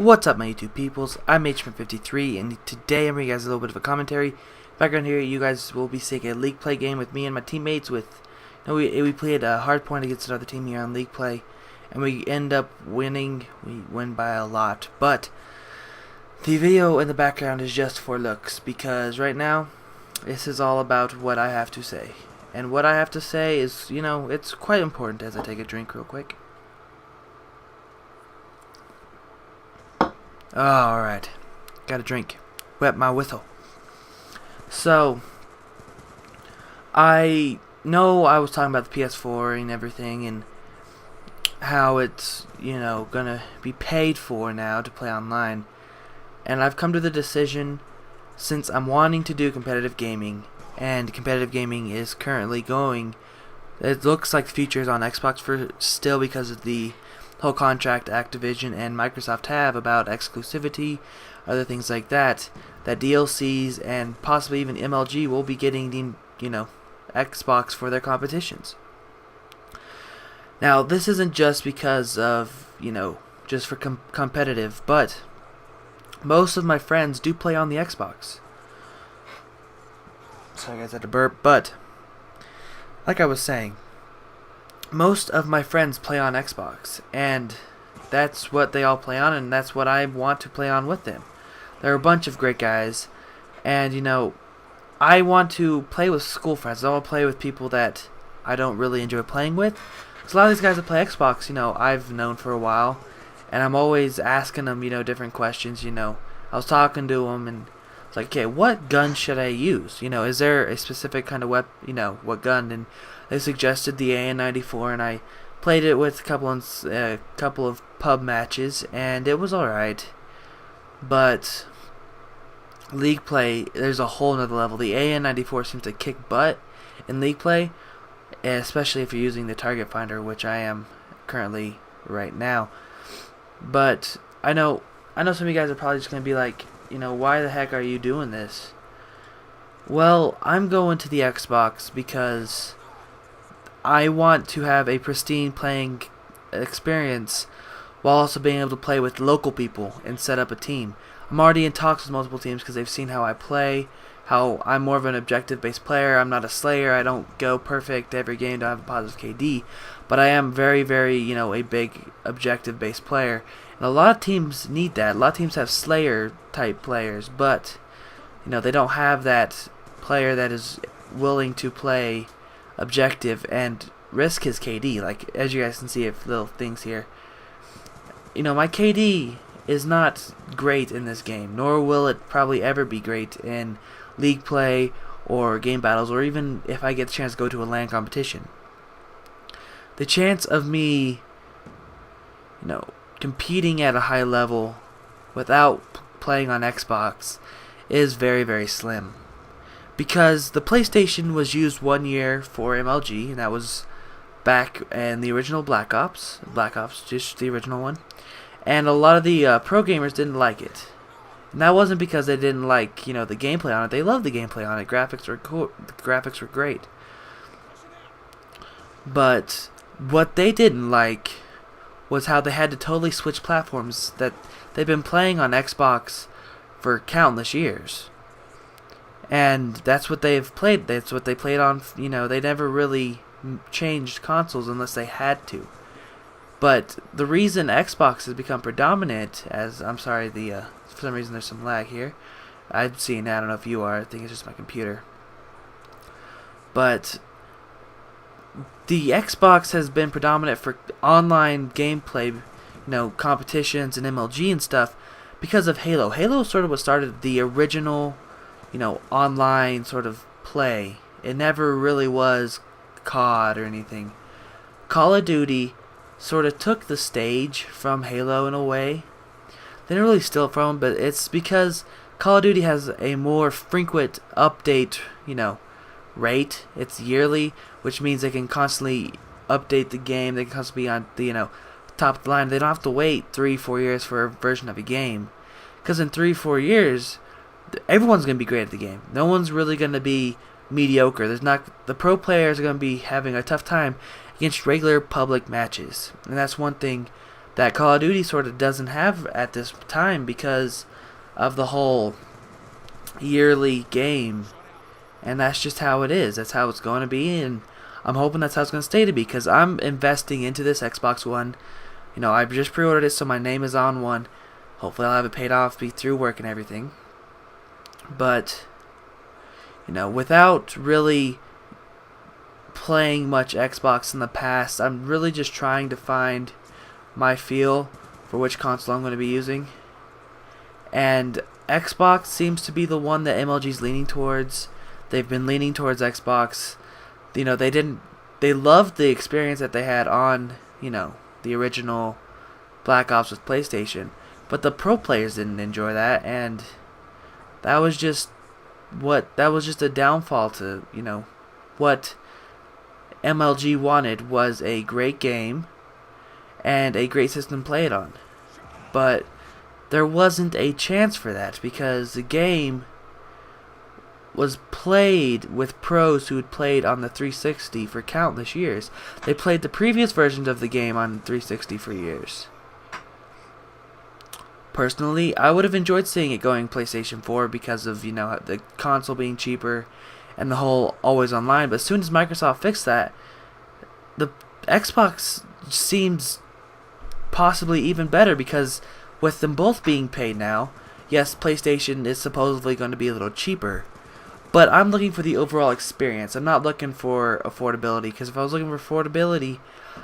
What's up, my YouTube peoples? I'm HM53, and today I'm bringing you guys a little bit of a commentary. Background here, you guys will be seeing a League Play game with me and my teammates. We played a hardpoint against another team here on League Play, and we end up winning. We win by a lot, but the video in the background is just for looks, because right now this is all about what I have to say. And what I have to say is, it's quite important as I take a drink real quick. Alright, got a drink. Wet my whistle. So, I know I was talking about the PS4 and everything, and how it's, gonna be paid for now to play online. And I've come to the decision, since I'm wanting to do competitive gaming, and competitive gaming is currently going, it looks like the future is on Xbox for still, because of the whole contract Activision and Microsoft have about exclusivity, other things like that, that DLCs and possibly even MLG will be getting the, Xbox for their competitions. Now, this isn't just because of, just for competitive, but most of my friends do play on the Xbox. Sorry guys, I had to burp, but like I was saying, most of my friends play on Xbox, and that's what they all play on, and that's what I want to play on with them. They're a bunch of great guys, and I want to play with school friends. I want to play with people that I don't really enjoy playing with. So a lot of these guys that play Xbox, I've known for a while, and I'm always asking them, different questions. I was talking to them, and it's like, okay, what gun should I use? Is there a specific kind of weapon? What gun? And they suggested the AN-94, and I played it with a couple of pub matches, and it was alright. But League Play, there's a whole nother level. The AN-94 seems to kick butt in League Play, especially if you're using the target finder, which I am currently right now. But I know some of you guys are probably just going to be like, why the heck are you doing this? Well, I'm going to the Xbox because I want to have a pristine playing experience while also being able to play with local people and set up a team. I'm already in talks with multiple teams because they've seen how I play, how I'm more of an objective-based player. I'm not a slayer. I don't go perfect every game to have a positive KD, but I am very, very, a big objective-based player. And a lot of teams need that. A lot of teams have slayer-type players, but, they don't have that player that is willing to play objective and risk his KD. Like, as you guys can see, if little things here, my KD is not great in this game, nor will it probably ever be great in League Play or game battles, or even if I get the chance to go to a LAN competition. The chance of me competing at a high level without playing on Xbox is very, very slim. Because the PlayStation was used 1 year for MLG, and that was back in the original Black Ops, just the original one. And a lot of the pro gamers didn't like it. And that wasn't because they didn't like, the gameplay on it. They loved the gameplay on it. Graphics were cool. The graphics were great. But what they didn't like was how they had to totally switch platforms that they've been playing on Xbox for countless years. And that's what they've played. That's what they played on. They never really changed consoles unless they had to. But the reason Xbox has become predominant, I'm sorry, for some reason there's some lag here. I'm seeing that. I don't know if you are. I think it's just my computer. But the Xbox has been predominant for online gameplay, competitions and MLG and stuff because of Halo. Halo sort of what started the original, online sort of play. It never really was COD or anything. Call of Duty sort of took the stage from Halo in a way. They didn't really steal it from them, but it's because Call of Duty has a more frequent update, rate. It's yearly, which means they can constantly update the game. They can constantly be on the, top of the line. They don't have to wait 3-4 years for a version of a game. Because in 3-4 years, everyone's going to be great at the game. No one's really going to be mediocre. The pro players are going to be having a tough time against regular public matches. And that's one thing that Call of Duty sort of doesn't have at this time because of the whole yearly game. And that's just how it is. That's how it's going to be, and I'm hoping that's how it's going to stay to be, because I'm investing into this Xbox One. You know, I just pre-ordered it, so my name is on one. Hopefully I'll have it paid off, be through work and everything. But, you know, without really playing much Xbox in the past, I'm really just trying to find my feel for which console I'm going to be using. And Xbox seems to be the one that MLG's leaning towards. They've been leaning towards Xbox. You know, they loved the experience that they had on, you know, the original Black Ops with PlayStation. But the pro players didn't enjoy that, and that was just a downfall to, you know, what MLG wanted was a great game and a great system to play it on. But there wasn't a chance for that because the game was played with pros who had played on the 360 for countless years. They played the previous versions of the game on 360 for years. Personally, I would have enjoyed seeing it going PlayStation 4 because of, you know, the console being cheaper and the whole always online. But as soon as Microsoft fixed that, the Xbox seems possibly even better because with them both being paid now, yes, PlayStation is supposedly going to be a little cheaper. But I'm looking for the overall experience. I'm not looking for affordability, because if I was looking for affordability,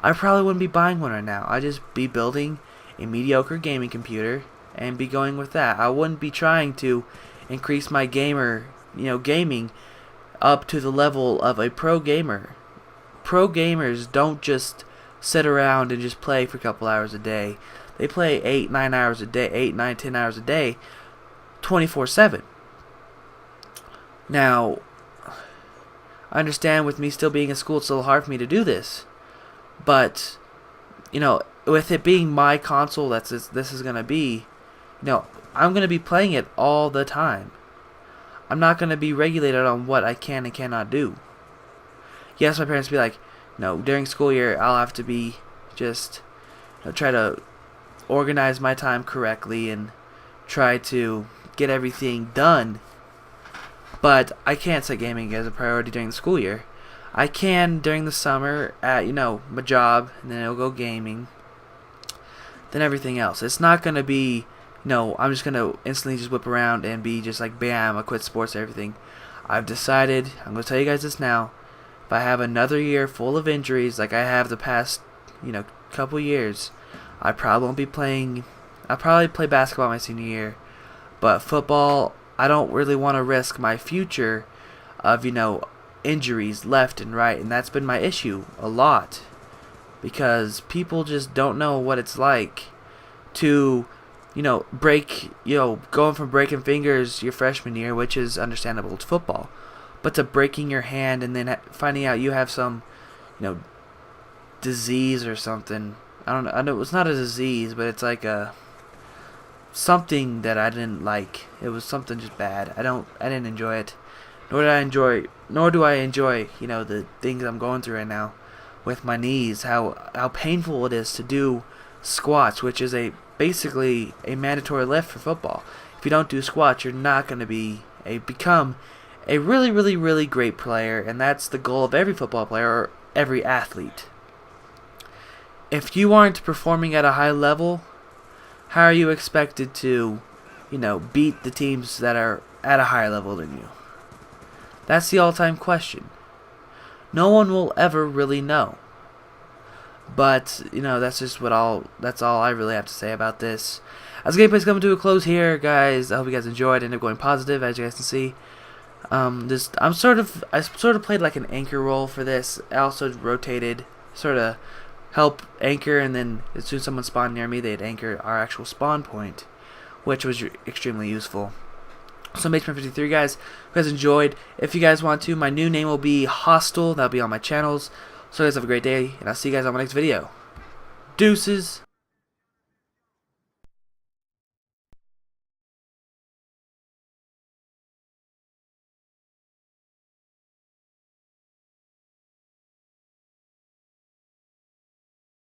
I probably wouldn't be buying one right now. I'd just be building a mediocre gaming computer and be going with that. I wouldn't be trying to increase my gaming up to the level of a pro gamer. Pro gamers don't just sit around and just play for a couple hours a day. They play 8, 9 hours a day, 8, 9, 10 hours a day, 24/7. Now, I understand with me still being in school, it's a little hard for me to do this. But, you know, with it being my console this is going to be, you know, I'm going to be playing it all the time. I'm not going to be regulated on what I can and cannot do. Yes, my parents will be like, no, during school year, I'll have to be just, you know, try to organize my time correctly and try to get everything done. But I can't set gaming as a priority during the school year. I can during the summer at, you know, my job, and then I'll go gaming. Then everything else. It's not going to be, you know, I'm just going to instantly just whip around and be just like, bam, I quit sports and everything. I've decided, I'm going to tell you guys this now, if I have another year full of injuries like I have the past, you know, couple years, I probably won't be playing. I'll probably play basketball my senior year. But football, I don't really want to risk my future of, you know, injuries left and right, and that's been my issue a lot because people just don't know what it's like to, you know, going from breaking fingers your freshman year, which is understandable, it's football, but to breaking your hand and then finding out you have some, you know, disease or something. I know it's not a disease, but it's like something that I didn't like. It was something just bad. I didn't enjoy it. Nor do I enjoy, you know, the things I'm going through right now with my knees, how painful it is to do squats, which is basically a mandatory lift for football. If you don't do squats, you're not going to become a really, really, really great player, and that's the goal of every football player or every athlete. If you aren't performing at a high level, how are you expected to, you know, beat the teams that are at a higher level than you? That's the all-time question. No one will ever really know. But, you know, that's all I really have to say about this. As the gameplay's coming to a close here, guys, I hope you guys enjoyed. Ended up going positive, as you guys can see. I sort of played like an anchor role for this. I also rotated, sort of help anchor, and then as soon as someone spawned near me, they'd anchor our actual spawn point, which was extremely useful. So Mageman53, guys, if you guys enjoyed, if you guys want to, my new name will be Hostile. That'll be on my channels. So guys, have a great day, and I'll see you guys on my next video. Deuces.